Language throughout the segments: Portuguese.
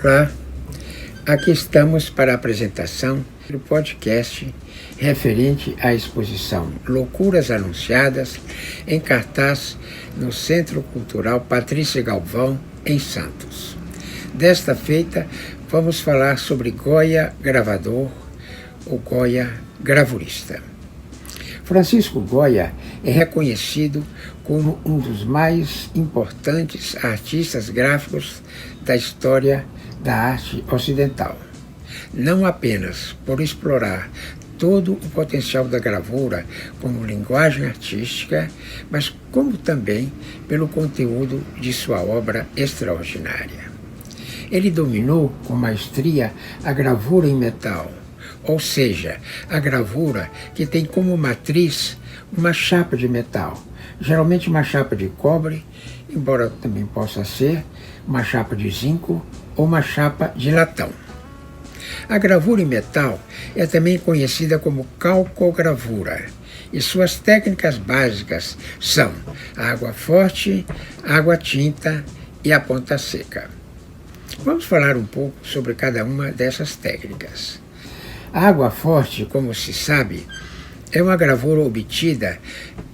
Olá, aqui estamos para a apresentação do podcast referente à exposição Loucuras Anunciadas, em cartaz no Centro Cultural Patrícia Galvão, em Santos. Desta feita, vamos falar sobre Goya gravador ou Goya gravurista. Francisco Goya é reconhecido como um dos mais importantes artistas gráficos da história da arte ocidental. Não apenas por explorar todo o potencial da gravura como linguagem artística, mas como também pelo conteúdo de sua obra extraordinária. Ele dominou com maestria a gravura em metal, ou seja, a gravura que tem como matriz uma chapa de metal, geralmente uma chapa de cobre, embora também possa ser uma chapa de zinco ou uma chapa de latão. A gravura em metal é também conhecida como calcogravura, e suas técnicas básicas são a água forte, a água tinta e a ponta seca. Vamos falar um pouco sobre cada uma dessas técnicas. A água forte, como se sabe, é uma gravura obtida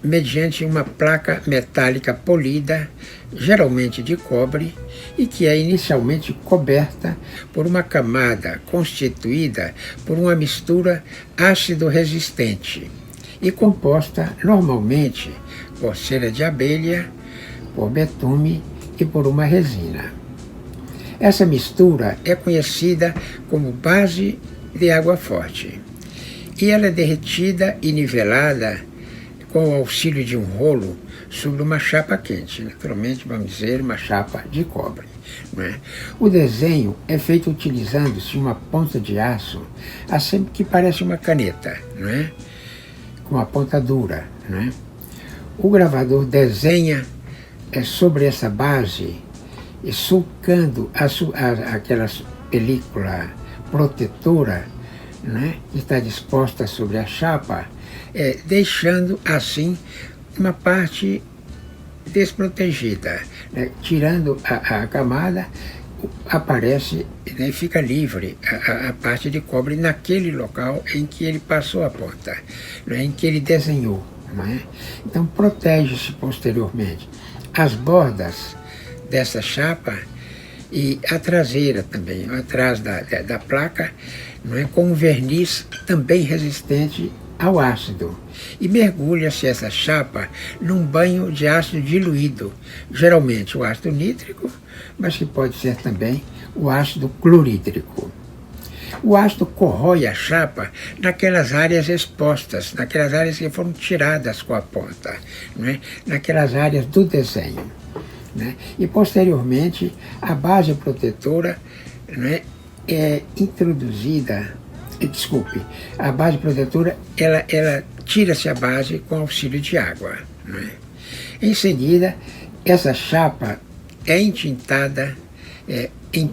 mediante uma placa metálica polida, geralmente de cobre, e que é inicialmente coberta por uma camada constituída por uma mistura ácido-resistente e composta normalmente por cera de abelha, por betume e por uma resina. Essa mistura é conhecida como base de água forte, e ela é derretida e nivelada com o auxílio de um rolo sobre uma chapa quente, naturalmente vamos dizer uma chapa de cobre. Não é? O desenho é feito utilizando-se uma ponta de aço, assim que parece uma caneta, não é? Com a ponta dura. Não é? O gravador desenha sobre essa base, e sulcando aquela película protetora, né, que está disposta sobre a chapa, deixando assim uma parte desprotegida. Né, tirando a camada, aparece, né, fica livre a parte de cobre naquele local em que ele passou a ponta, né, em que ele desenhou. Né? Então protege-se posteriormente as bordas dessa chapa e a traseira também, atrás da placa, não é, com um verniz também resistente ao ácido. E mergulha-se essa chapa num banho de ácido diluído, geralmente o ácido nítrico, mas que pode ser também o ácido clorídrico. O ácido corrói a chapa naquelas áreas expostas, naquelas áreas que foram tiradas com a ponta, não é, naquelas áreas do desenho. Né? E posteriormente a base protetora, né, é introduzida, a base protetora ela tira-se a base com auxílio de água. Né? Em seguida, essa chapa é entintada em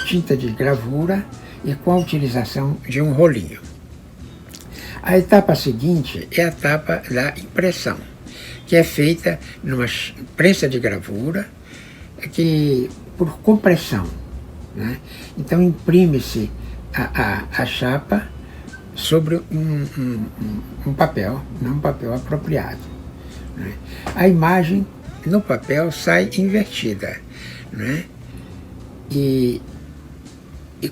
tinta de gravura e com a utilização de um rolinho. A etapa seguinte é a etapa da impressão, que é feita numa prensa de gravura, por compressão. Né? Então imprime-se a chapa sobre um papel, um papel apropriado. Né? A imagem no papel sai invertida. Né? E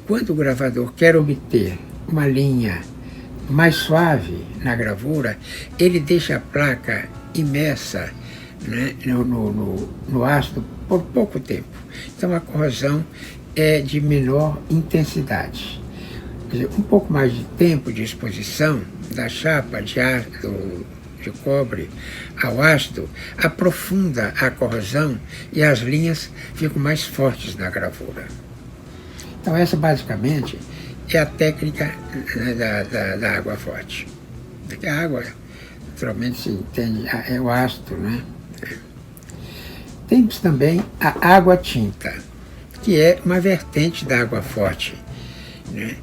quando o gravador quer obter uma linha mais suave na gravura, ele deixa a placa imersa, né, no ácido por pouco tempo. Então a corrosão é de menor intensidade. Quer dizer, um pouco mais de tempo de exposição da chapa de cobre ao ácido aprofunda a corrosão e as linhas ficam mais fortes na gravura. Então essa basicamente é a técnica, né, da água forte. Porque a água, naturalmente se entende, é o ácido, né? Temos também a água tinta, que é uma vertente da água forte, né?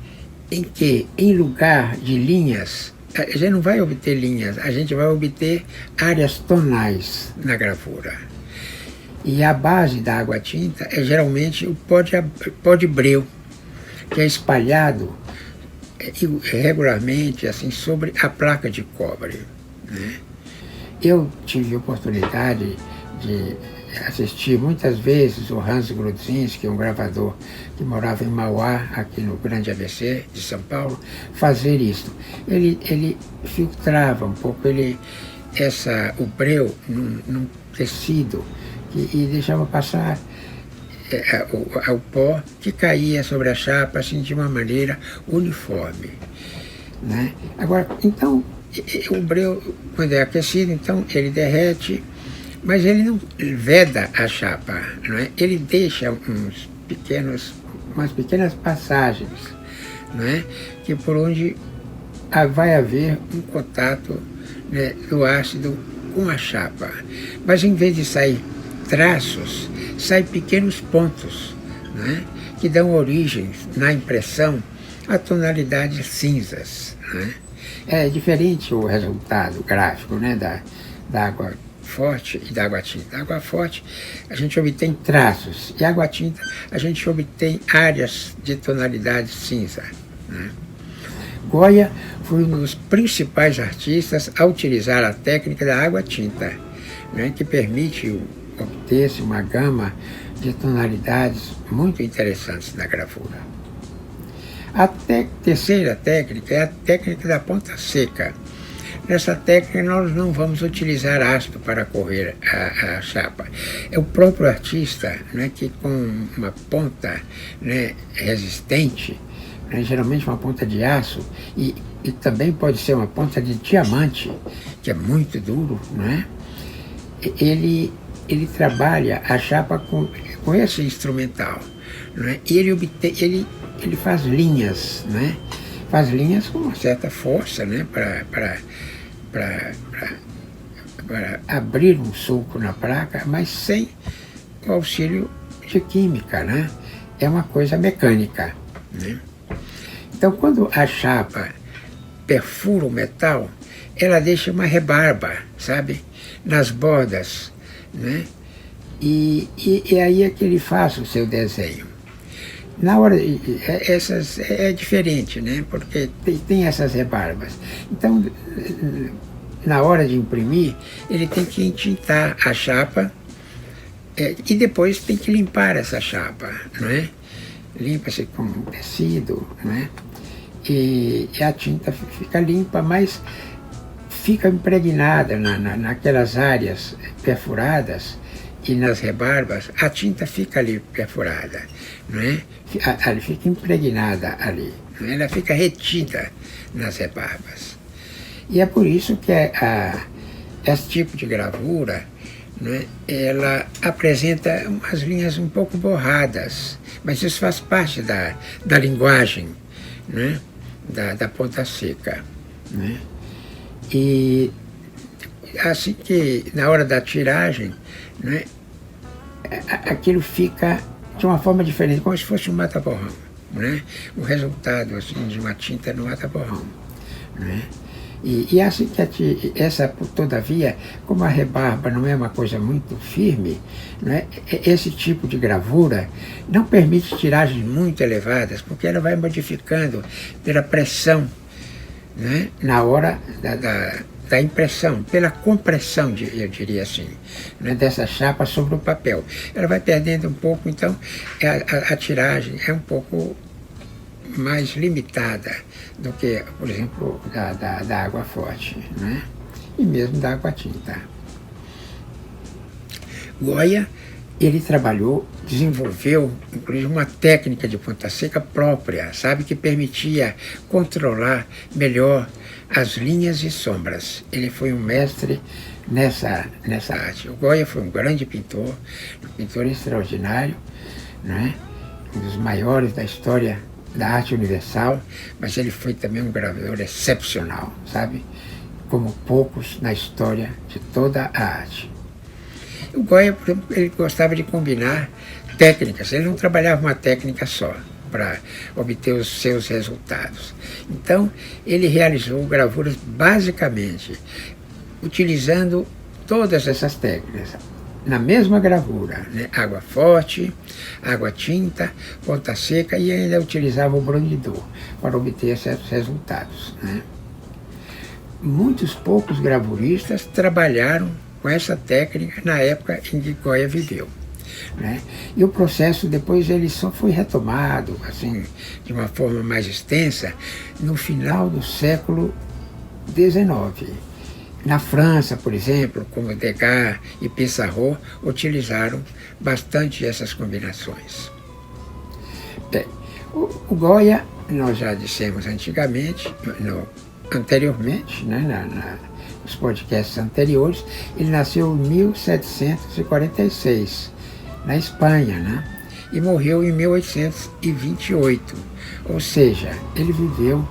Em que, em lugar de linhas, a gente não vai obter linhas, a gente vai obter áreas tonais na gravura. E a base da água tinta é geralmente o pó de breu, que é espalhado regularmente assim, sobre a placa de cobre, né? Eu tive a oportunidade de assistir muitas vezes o Hans Grudzinski, um gravador que morava em Mauá, aqui no Grande ABC de São Paulo, fazer isso. Ele filtrava um pouco o breu num tecido e deixava passar o pó que caía sobre a chapa assim, de uma maneira uniforme, né? Agora, então, o breu, quando é aquecido, então ele derrete, mas ele não veda a chapa, não é? Ele deixa umas pequenas passagens, não é? Que por onde vai haver um contato, né, do ácido com a chapa. Mas em vez de sair traços, saem pequenos pontos, né, que dão origem, na impressão, a tonalidades cinzas, né? É diferente o resultado gráfico, né, da água forte e da água tinta. Da água forte a gente obtém traços, e a água tinta a gente obtém áreas de tonalidade cinza, né? Goya foi um dos principais artistas a utilizar a técnica da água tinta, né, que permite obter-se uma gama de tonalidades muito interessantes na gravura. A terceira técnica é a técnica da ponta seca. Nessa técnica nós não vamos utilizar ácido para correr a chapa. É o próprio artista, né, que com uma ponta, né, resistente, né, geralmente uma ponta de aço, e também pode ser uma ponta de diamante, que é muito duro, né? Ele trabalha a chapa com esse instrumental, né? E ele faz linhas, né? Faz linhas com uma certa força, né? Para abrir um sulco na placa, mas sem o auxílio de química, né? É uma coisa mecânica, né? Então, quando a chapa perfura o metal, ela deixa uma rebarba, sabe? Nas bordas, né? E aí é que ele faz o seu desenho. Na hora, é diferente, né? Porque tem essas rebarbas. Então, na hora de imprimir, ele tem que entintar a chapa e depois tem que limpar essa chapa, não é? Limpa-se com um tecido, né? E a tinta fica limpa, mas fica impregnada naquelas áreas perfuradas e nas rebarbas, a tinta fica ali perfurada, não é? Ela fica impregnada ali, não é? Ela fica retida nas rebarbas. E é por isso que esse tipo de gravura, né, ela apresenta umas linhas um pouco borradas, mas isso faz parte da linguagem, né, da ponta seca, né? E assim que na hora da tiragem, né, aquilo fica de uma forma diferente, como se fosse um mata-borrão, né? O resultado assim, de uma tinta no mata-borrão, né? E assim que todavia, como a rebarba não é uma coisa muito firme, né, esse tipo de gravura não permite tiragens muito elevadas, porque ela vai modificando pela pressão, né, na hora da impressão, pela compressão, eu diria assim, né, dessa chapa sobre o papel. Ela vai perdendo um pouco, então a tiragem é um pouco mais limitada do que, por exemplo, da água forte, né? E mesmo da água tinta. Goya, ele desenvolveu, inclusive, uma técnica de ponta seca própria, sabe, que permitia controlar melhor as linhas e sombras. Ele foi um mestre nessa arte. O Goya foi um grande pintor, um pintor extraordinário, né? Um dos maiores da história da arte universal, mas ele foi também um gravador excepcional, sabe? Como poucos na história de toda a arte. O Goya, por exemplo, ele gostava de combinar técnicas, ele não trabalhava uma técnica só para obter os seus resultados. Então, ele realizou gravuras basicamente utilizando todas essas técnicas. na mesma gravura, né? Água forte, água tinta, ponta seca, e ainda utilizava o brandidor para obter certos resultados, né? Muitos poucos gravuristas trabalharam com essa técnica na época em que Goya viveu, né? E o processo depois ele só foi retomado assim, de uma forma mais extensa no final do século XIX. Na França, por exemplo, como Degas e Pissarro utilizaram bastante essas combinações. Bem, o Goya, nós já dissemos anteriormente, né, nos podcasts anteriores, ele nasceu em 1746, na Espanha, né, e morreu em 1828, ou seja, ele viveu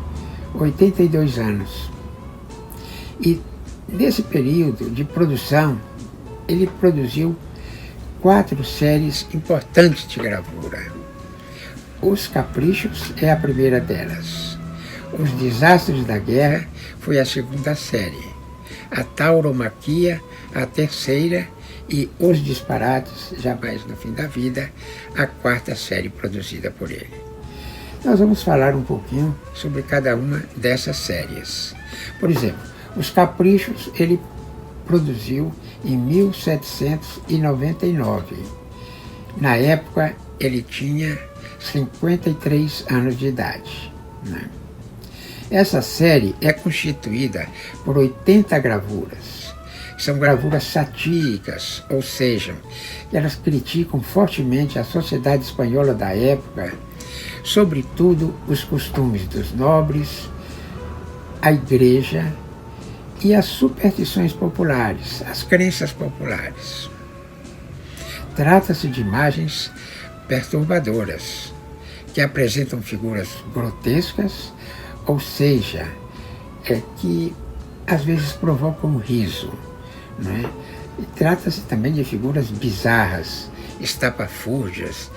82 anos. E nesse período de produção, ele produziu 4 séries importantes de gravura. Os Caprichos é a primeira delas. Os Desastres da Guerra foi a segunda série. A Tauromaquia, a terceira, e Os Disparates, jamais no fim da vida, a 4ª série produzida por ele. Nós vamos falar um pouquinho sobre cada uma dessas séries. Por exemplo, Os Caprichos ele produziu em 1799. Na época, ele tinha 53 anos de idade, né? Essa série é constituída por 80 gravuras. São gravuras satíricas, ou seja, elas criticam fortemente a sociedade espanhola da época, sobretudo os costumes dos nobres, a igreja e as superstições populares, as crenças populares. Trata-se de imagens perturbadoras, que apresentam figuras grotescas, ou seja, que às vezes provocam riso, né? E trata-se também de figuras bizarras, estapafúrdias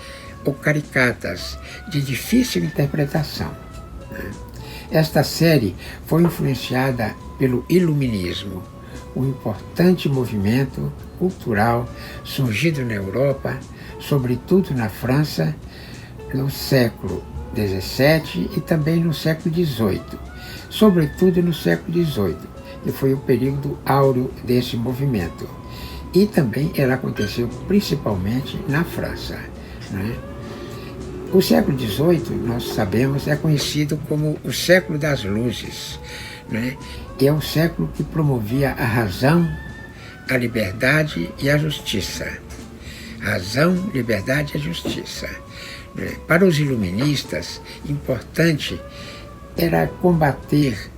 ou caricatas, de difícil interpretação, né? Esta série foi influenciada pelo Iluminismo, um importante movimento cultural surgido na Europa, sobretudo na França, no século XVII e também no século XVIII, sobretudo no século XVIII, que foi o período áureo desse movimento. E também ela aconteceu principalmente na França, né? O século XVIII, nós sabemos, é conhecido como o século das luzes, né? É o século que promovia a razão, a liberdade e a justiça. Razão, liberdade e a justiça. Para os iluministas, importante era combater,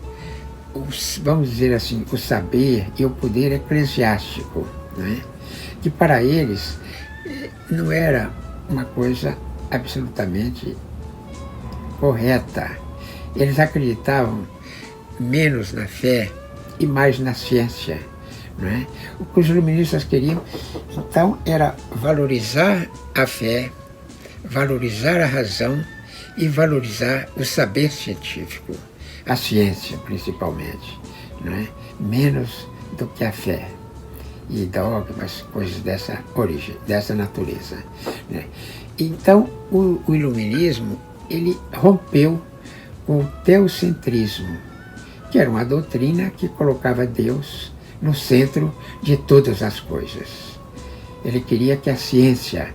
vamos dizer assim, o saber e o poder eclesiástico, né? Que para eles não era uma coisa absolutamente correta. Eles acreditavam menos na fé e mais na ciência, não é? O que os iluministas queriam, então, era valorizar a fé, valorizar a razão e valorizar o saber científico, a ciência principalmente, não é? Menos do que a fé e dogmas, coisas dessa origem, dessa natureza, né? Então, o iluminismo, ele rompeu com o teocentrismo, que era uma doutrina que colocava Deus no centro de todas as coisas. Ele queria que a ciência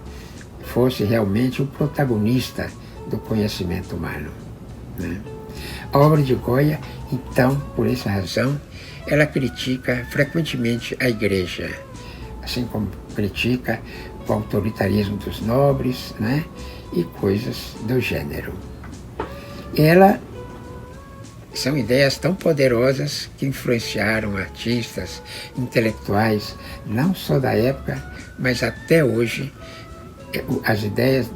fosse realmente o protagonista do conhecimento humano, né? A obra de Goya, então, por essa razão, ela critica frequentemente a igreja, assim como critica o autoritarismo dos nobres, né? E coisas do gênero. São ideias tão poderosas que influenciaram artistas, intelectuais, não só da época, mas até hoje. As ideias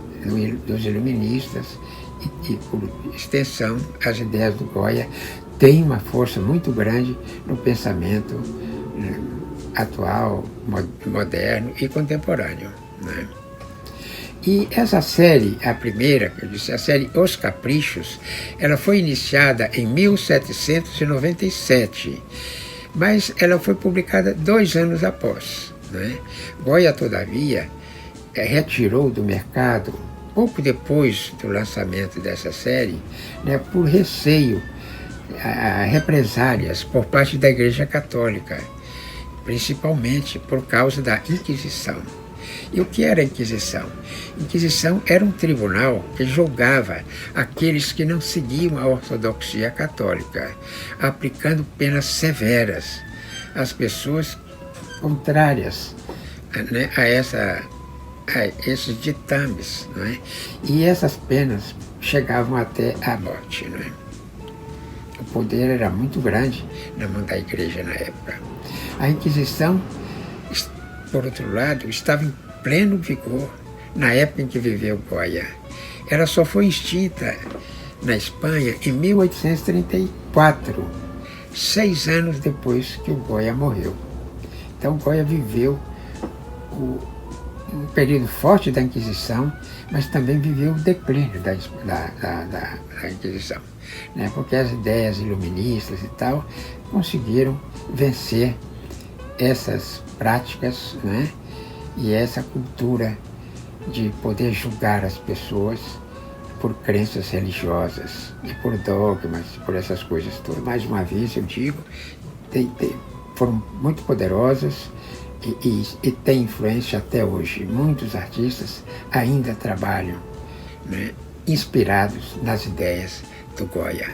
dos iluministas e, por extensão, as ideias do Goya têm uma força muito grande no pensamento atual, moderno e contemporâneo, né? E essa série, a primeira, que eu disse, a série Os Caprichos, ela foi iniciada em 1797, mas ela foi publicada 2 anos após, né? Goya, todavia, retirou do mercado, pouco depois do lançamento dessa série, né, por receio a represálias por parte da Igreja Católica, principalmente por causa da Inquisição. E o que era a Inquisição? Inquisição era um tribunal que julgava aqueles que não seguiam a ortodoxia católica, aplicando penas severas às pessoas contrárias, né, a esses ditames, não é? E essas penas chegavam até a morte, não é? O poder era muito grande na mão da Igreja na época. A Inquisição, por outro lado, estava em pleno vigor na época em que viveu Goya. Ela só foi extinta na Espanha em 1834, 6 anos depois que o Goya morreu. Então Goya viveu um período forte da Inquisição, mas também viveu o declínio da Inquisição, né? Porque as ideias iluministas e tal conseguiram vencer essas práticas, né? E essa cultura de poder julgar as pessoas por crenças religiosas e por dogmas, por essas coisas todas. Mais uma vez eu digo, foram muito poderosas e têm influência até hoje. Muitos artistas ainda trabalham, né, inspirados nas ideias do Goya.